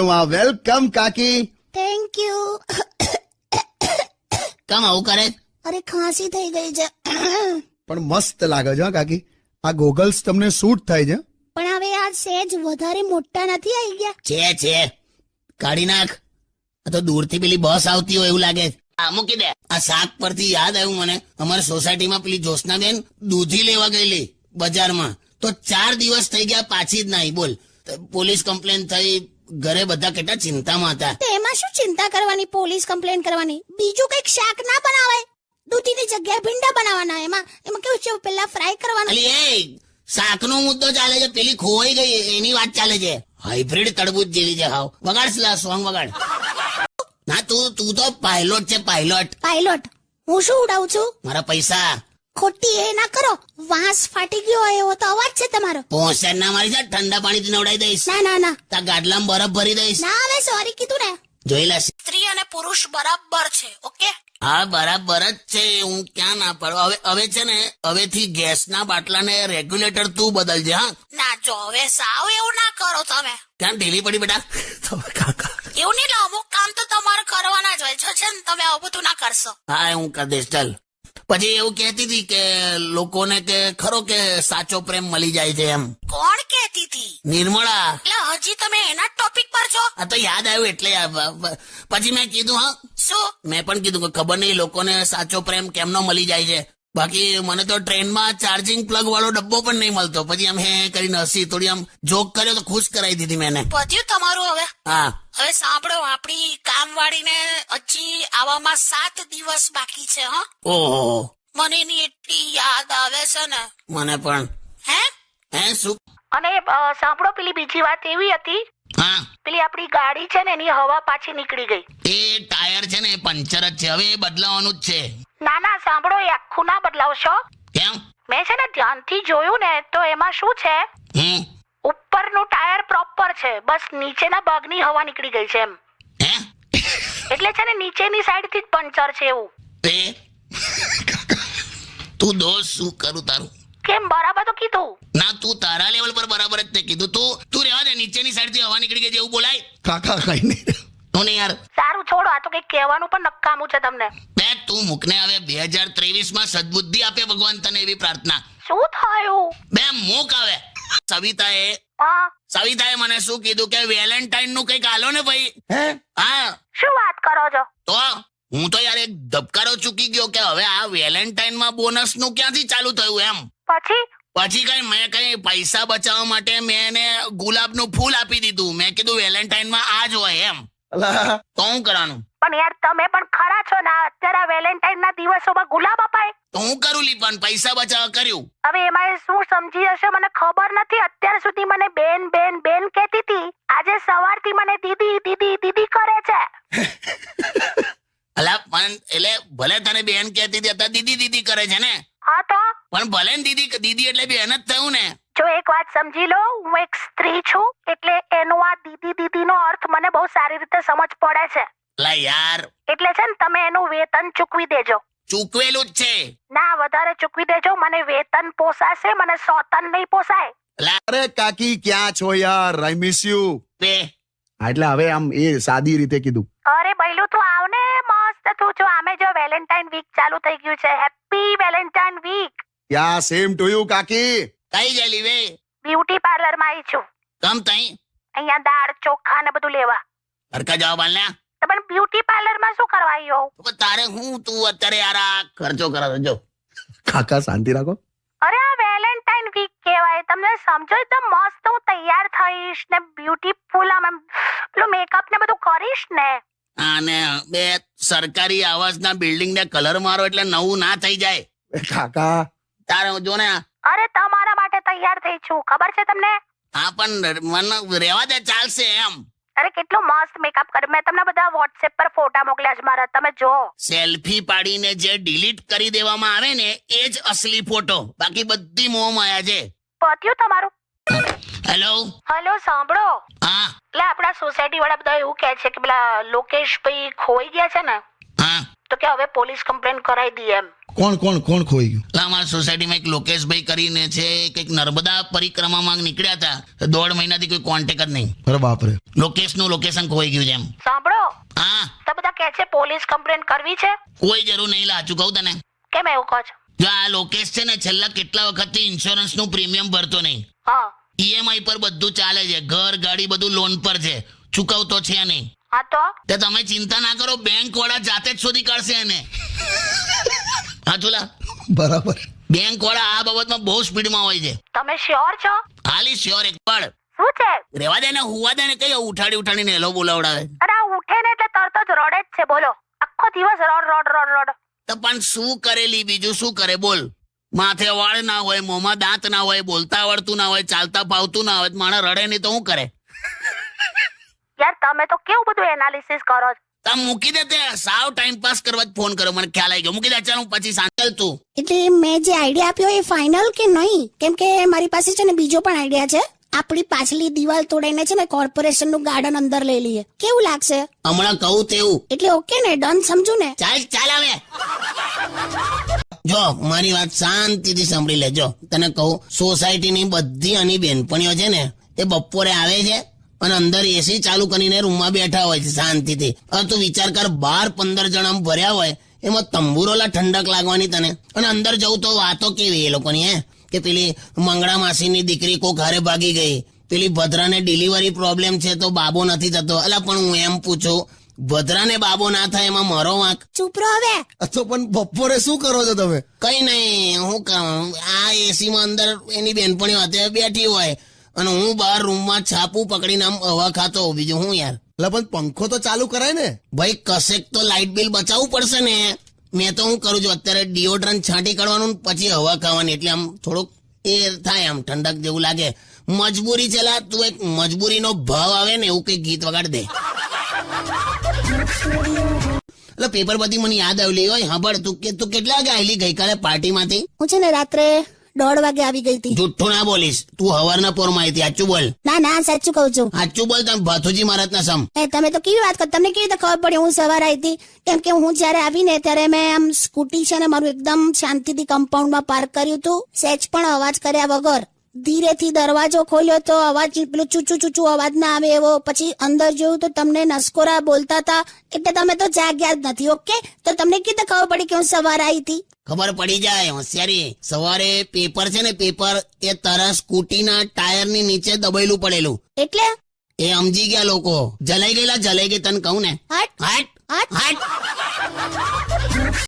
Welcome કાકી. Thank you. કેમ આવું કરે? અરે ખાંસી થઈ ગઈ છે. પણ મસ્ત લાગે છે હા કાકી. આ ગોગલ્સ તમને સૂટ થાય છે. પણ હવે આ સેજ વધારે મોટા નથી આવી ગયા? છે કાઢી નાખ. આ તો દૂરથી પેલી બસ આવતી હોય એવું લાગે. આ મૂકી દે. આ શાક પરથી યાદ આવ્યું મને, અમારી સોસાયટીમાં પેલી જ્યોત્સનાબેન દૂધી લેવા ગયેલી બજારમાં, તો 4 દિવસ થઈ ગયા, પાછી જ નહીં. બોલ, પોલીસ કમ્પ્લેન થઈ, ઘરે બધા કેટલા ચિંતામાં હતા. તો એમાં શું ચિંતા કરવાની, પોલીસ કમ્પ્લેન કરવાની? બીજું કઈક શાક ના બનાવાય? દૂધીની જગ્યાએ ભીંડા બનાવવાના. એમાં કેવું છે, પેલા ફ્રાય કરવાના. અલી એ શાકનો મુદ્દો ચાલે છે, પેલી ખોવાઈ ગઈ એની વાત ચાલે છે. હાઇબ્રિડ તડબૂચ જેવી છે. હાવ વગાડ સોંગ વગાડ. ના તું તો પાયલોટ છે, પાયલોટ. હું શું ઉડાવું છું? મારા પૈસા. ખોટી એ ના કરો. વાંસ ફાટી ગયો હોય એવો તો અવાજ છે તમારો. પોસર ના મારી જા, ઠંડા પાણીથી નવડાવી દઈશ. ના. તા ગાડલામાં બરફ ભરી દઈશ. ના, હવે સોરી કીધું ને. જોઈ લેશે. સ્ત્રી અને પુરુષ બરાબર છે. ઓકે, હા બરાબર જ છે. હું ક્યાં ના પડું. હવે છે ને, હવેથી ગેસના બાટલાને રેગ્યુલેટર તું બદલજે. હા ના જો હવે સાવ એવું ના કરો તમે. ક્યાં ઢીલી પડી બેટા? એવું નહીં, અમુક કામ તો તમારે કરવાના જ હોય છે ને, તમે આવું બધું ના કરશો. હા હું કરી દઈશ. ચાલ. પછી એવું કહેતી હતી કે લોકોને કે ખરો કે સાચો પ્રેમ મળી જાય છે એમ. કોણ કહેતી હતી? નિર્મળા. એટલે હજી તમે એના ટોપિક પર છો? આ તો યાદ આવ્યું એટલે. પછી મેં કીધું હા શું? મેં પણ કીધું કે ખબર નહીં લોકોને સાચો પ્રેમ કેમનો મળી જાય છે. બાકી મને તો ટ્રેનમાં ચાર્જિંગ પ્લગ વાળો ડબ્બો પણ નહીં મળતો. પછી આમ હે કરીને હસી, થોડી આમ જોક કર્યો તો ખુશ કરાવી દીધી મેં. પત્યું તમારું હવે? હા. હવે સાંભળો, આપણી કામવાળીને હજી આવવામાં 7 દિવસ બાકી છે. હા, ઓહો, મને એની એટલી યાદ આવે છે ને. મને પણ. હે શું? અને સાંભળો, પેલી બીજી વાત એવી હતી, હા પેલી આપણી ગાડી છે ને, એની હવા પાછી નીકળી ગઈ. એ ટાયર છે ને એ પંચર જ છે, હવે એ બદલાવાનું જ છે. ના સાંભળો, એ આખું ના બદલાવશો. કેમ? મેં છે ને ધ્યાનથી જોયું ને, તો એમાં શું છે, ઉપરનું ટાયર પ્રોપર છે, બસ નીચેના ભાગની હવા નીકળી ગઈ છે એમ. હે? એટલે છે ને નીચેની સાઈડ થી જ પંચર છે એવું. તું દોસ્ત શું કરું તારું? કેમ, બરાબર તો કીધું. ના તું તારા લેવલ પર બરાબર જ તે કીધું. તું રહેવા દે, નીચેની સાઈડ થી હવા નીકળી ગઈ છે એવું બોલાય? કાકા કઈ નહીં. તું નહીં યાર. સારું છોડો, આ તો કઈ કહેવાનું પણ નકામું છે તમને. બે તું મૂકને. હવે 2023 સદબુદ્ધિ આપે ભગવાન તને, એવી પ્રાર્થના. શું થયું? બે મૂક. હવે સવિતાએ મને શું કીધું કે વેલેન્ટાઇન નું કઈક આલો ને ભાઈ. હા, શું વાત કરો છો? તો હું તો યાર એક ધબકારો ચૂકી ગયો કે હવે આ વેલેન્ટાઇન માં બોનસ નું ક્યાંથી ચાલુ થયું એમ. પછી મેં કઈ પૈસા બચાવવા માટે મેં એને ગુલાબનું ફૂલ આપી દીધું. મેં કીધું વેલેન્ટાઇન માં આ જ હોય એમ. તો હું કરવાનું? પણ યાર તમે પણ ખરા છો ને, અત્યારે વેલેન્ટાઇન ના દિવસોમાં ગુલાબ અપાય? તો હું કરું લી, પણ પૈસા બચાવવા કર્યું. હવે એમાં શું સમજી હશે મને ખબર નથી. અત્યાર સુધી મને બેન કહેતી હતી, આજે સવારથી મને દીદી કરે છે. અલા પણ એટલે ભલે તને બેન કહેતી હતી, અત્યારે દીદી કરે છે ને. હા તો પણ ભલે ને દીદી એટલે બેન જ થયું ને. જો એક વાત સમજી લો, હું એક સ્ત્રી છું, એટલે એનો આ દીદી નો અર્થ મને બહુ સારી રીતે સમજ પડે છે. લા યાર, એટલે છે ને તમે એનું વેતન ચૂકવી દેજો. ચૂકવેલું જ છે. ના, વધારે ચૂકવી દેજો. મને વેતન પોસાશે, મને સોતન નહીં પોસાય. અરે કાકી ક્યાં છો યાર, આઈ મિસ યુ. એટલે હવે આમ એ સાદી રીતે કીધું. અરે બૈલું તું આવ ને, મસ્ત તું જો. આમે જો વેલેન્ટાઇન વીક ચાલુ થઈ ગયું છે. Happy Valentine week. Yeah same to you કાકી. કઈ ગયેલી વે? બ્યુટી પાર્લર માં આવી છું. કમ તઈ? અહીંયા દાળ ચોખા ને બધું લેવા. હરકા જવાબ આલ ને. પણ બ્યુટી પાર્લર માં શું કરવા આવ્યો? તારે હું તું અત્યારે યાર આ ખર્ચો કરાવે જો. કાકા શાંતિ રાખો. અરે આ વેલેન્ટાઇન વીક કહેવાય, તમને સમજો? એકદમ મસ્ત હું તૈયાર થઈશ ને, બ્યુટીફુલ આમ પેલું મેકઅપ ને બધું કરીશ ને. અને બે સરકારી આવાસના બિલ્ડિંગ ને કલર મારો એટલે નવું ના થઈ જાય. કાકા તારે જો ને. અરે તમારા માટે તૈયાર થઈ છું, ખબર છે તમને? હા પણ મને રહેવા દે, ચાલશે એમ. અરે કેટલું મસ્ત મેકઅપ કર્યું. મેં તમને બધા વોટ્સએપ પર ફોટા મોકલ્યા છે મારા, તમે જો. સેલ્ફી પાડીને જે ડિલીટ કરી દેવામાં આવે ને એ જ અસલી ફોટો, બાકી બધી મોહ માયા છે. પત્યું તમારું? હેલો સાંભળો. હા. એટલે આપણા સોસાયટી વાળા બધા એવું કહે છે કે પેલા લોકેશભાઈ ખોઈ ગયા છે ને. હા તો કે હવે પોલીસ કમ્પ્લેન કરાવી દઈએ એમ. કોણ કોણ કોણ ખોઈ ગયું? એટલે અમારા સોસાયટીમાં એક લોકેશભાઈ કરીને છે, કંઈક નર્મદા પરિક્રમામાં નીકળ્યા હતા, 1.5 મહિનાથી કોઈ કોન્ટેક્ટ જ નહીં. અરે બાપરે. લોકેશનું લોકેશન ખોઈ ગયું છે એમ. સાંભળો, હા, તો બધા કહે છે પોલીસ કમ્પ્લેન કરવી છે. કોઈ જરૂર નહીં, લાચું કહું તને. કેમ એવું કહો છો? જો આ લોકેશ છે ને, છેલ્લા કેટલા વખતથી ઇન્સ્યોરન્સનું પ્રીમિયમ ભરતો નહીં. હા ઈએમઆઈ પર બધું ચાલે છે, ઘર ગાડી બધું લોન પર છે, ચૂકવતો છે નહીં. હા તો તે તમે ચિંતા ના કરો, બેંક વાળા જાતે જ શોધી કાઢશે એને. હા ચુલા, બરાબર. બેંક વાળા આ બાબતમાં બહુ સ્પીડમાં હોય છે. તમે શ્યોર છો? હાલી શ્યોર એક પડ શું છે? રેવા દે ને, હુવા દે ને, કઈ ઉઠાડીને હેલો બોલાવડાવે. અરે આ ઉઠે ને એટલે તરત જ રડે જ છે. બોલો, આખો દિવસ રડ રડ રડ રડ. તો પણ શું કરેલી, બીજું શું કરે બોલ? માથે વાળ ના હોય, મોંમાં દાંત ના હોય, બોલતા આવડતું ના હોય, ચાલતા ફાવતું ના હોય, માણસ રડે નહીં તો શું કરે? યાર તમે તો કેવું બધું એનાલિસિસ કરો છો. તમે મૂકી દે, તે સાવ ટાઈમ પાસ કરવા જ ફોન કર્યો, મને ખ્યાલ આવી ગયો. મૂકી દે, ચાલ હું પછી સાંજલ તું. એટલે મેં જે આઈડિયા આપ્યો એ ફાઇનલ કે નહીં? કેમ કે મારી પાસે છે ને બીજો પણ આઈડિયા છે. આપણી પાછલી દિવાલ તોડાઈને છે ને કોર્પોરેશન નું ગાર્ડન અંદર લઈ લઈએ, કેવું લાગશે? હમણાં કહું તેવું. એટલે ઓકે ને, ડન સમજુ ને? ચાલ હવે જો મારી વાત શાંતિથી સાંભળી લેજો. તને કહું, સોસાયટીની બધી આની બેનપણીઓ છે ને, એ બપોરે આવે છે અને અંદર એસી ચાલુ કરીને રૂમમાં બેઠા હોય છે શાંતિથી. હવે તું વિચાર કર, 12-15 જણ આમ ભર્યા હોય, એમાં તંબુરોલા ઠંડક લાગવાની તને. અને અંદર જવું તો વાતો કેવી એ લોકોની, હે કે પેલી મંગળા માસીની દીકરી કોક હારે ભાગી ગઈ, પેલી ભદ્રાને ડિલિવરી પ્રોબ્લેમ છે તો બાબો નથી થતો. અલા પણ હું એમ પૂછું, ભદ્રાને બાબો ના થાય એમાં મારો વાંક? ચૂપ રહો હવે. તો પણ બપોરે શું કરો છો તમે? કઈ નહીં, હું કહું, આ એસી માં અંદર એની બેનપણીઓ હાથે બેઠી હોય અને હું બહાર રૂમમાં છાપું પકડીને આમ હવા ખાતો હોઉં. બીજું હું યાર. એટલે પણ પંખો તો ચાલુ કરાય ને. ભાઈ કશેક તો લાઇટ બિલ બચાવવું પડશે ને. મેં તો હું કરું છું અત્યારે, ડિઓડ્રન્ટ છાંટી કાઢવાનું ને પછી હવા ખાવાની, એટલે આમ થોડુંક એ થાય, આમ ઠંડક જેવું લાગે. મજબૂરી છે લા, તું એક મજબૂરીનો ભાવ આવે ને એવું કઈ ગીત વગાડ દે. એટલે પેપર બધી મને યાદ આવેલી હોય. સાંભળ, તું કેટલા વાગે આવેલી ગઈકાલે પાર્ટીમાંથી? હું છે ને રાત્રે 1:30 વાગે આવી ગઈ હતી. જુઠ્ઠું ના બોલીશ, તું હવારના પોરમાં આવી હતી, સાચું બોલ. ના સાચું કહું છું. સાચું બોલ, તમે ભાથુજી મહારાજ ના સમ. તમે તો કેવી વાત કરો, તમને કેવી રીતે ખબર પડી હું સવારે આવી હતી? કેમ કે હું જયારે આવીને ત્યારે મેં આમ સ્કૂટી છે ને મારું એકદમ શાંતિથી કમ્પાઉન્ડમાં પાર્ક કર્યું હતું, સહેજ પણ અવાજ કર્યા વગર. ધીરેથી દરવાજો ખોલ્યો તો અવાજ પેલું ચૂચું અવાજ ના આવે એવો. પછી અંદર જોયું તો તમને નસકોરા બોલતા હતા, એટલે તમે તો જાગ્યા જ નથી. ઓકે, તો તમને કેવી રીતે ખબર પડી કે હું સવારે આવી હતી? ખબર પડી જાય, હોશિયારી. સવારે પેપર છે ને, પેપર એ તારા સ્કૂટીના ટાયરની નીચે દબાયેલું પડેલું, એટલે એ સમજી ગયા લોકો. જલાઈ ગઈ તને કહું ને. હટ હાટ હટ હાટ